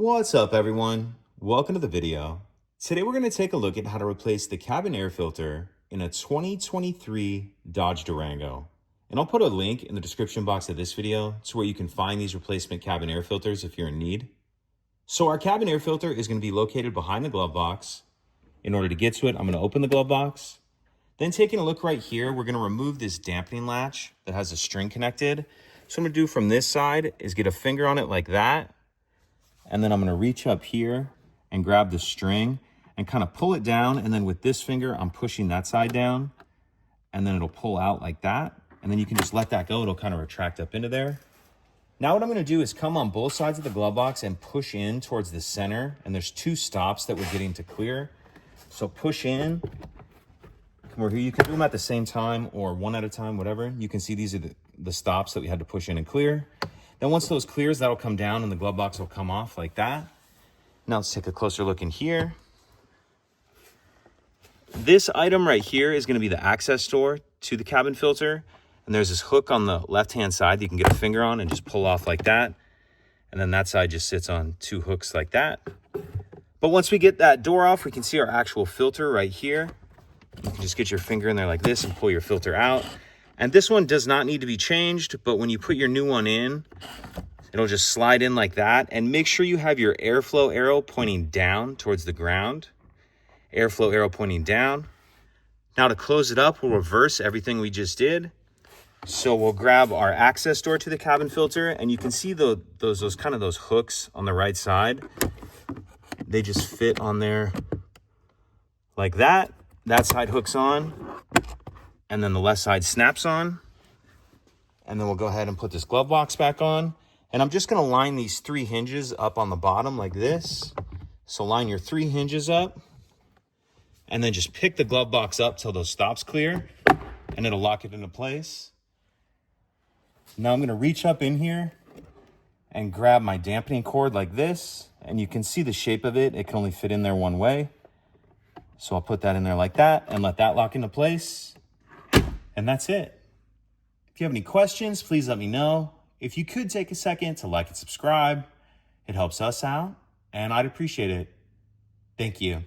What's up everyone? Welcome to the video. Today we're going to take a look at how to replace the cabin air filter in a 2023 Dodge Durango. And I'll put a link in the description box of this video to where you can find these replacement cabin air filters if you're in need. So our cabin air filter is going to be located behind the glove box. In order to get to it, I'm going to open the glove box. Then taking a look right here, we're going to remove this dampening latch that has a string connected. So what I'm going to do from this side is get a finger on it like that. And then I'm going to reach up here and grab the string and kind of pull it down. And then with this finger, I'm pushing that side down. And then it'll pull out like that. And then you can just let that go. It'll kind of retract up into there. Now what I'm going to do is come on both sides of the glove box and push in towards the center. And there's two stops that we're getting to clear. So push in. Come over here. You can do them at the same time or one at a time, whatever. You can see these are the stops that we had to push in and clear. Then once those clears, that'll come down and the glove box will come off like that. Now let's take a closer look in here. This item right here is going to be the access door to the cabin filter. And there's this hook on the left-hand side that you can get a finger on and just pull off like that. And then that side just sits on two hooks like that. But once we get that door off, we can see our actual filter right here. You can just get your finger in there like this and pull your filter out. And this one does not need to be changed, but when you put your new one in, it'll just slide in like that. And make sure you have your airflow arrow pointing down towards the ground. Airflow arrow pointing down. Now to close it up, we'll reverse everything we just did. So we'll grab our access door to the cabin filter, and you can see those hooks on the right side. They just fit on there like that. That side hooks on. And then the left side snaps on. And then we'll go ahead and put this glove box back on. And I'm just going to line these three hinges up on the bottom like this. So line your three hinges up. And then just pick the glove box up till those stops clear. And it'll lock it into place. Now I'm going to reach up in here and grab my dampening cord like this. And you can see the shape of it. It can only fit in there one way. So I'll put that in there like that and let that lock into place. And that's it. If you have any questions, please let me know. If you could take a second to like and subscribe, it helps us out, and I'd appreciate it. Thank you.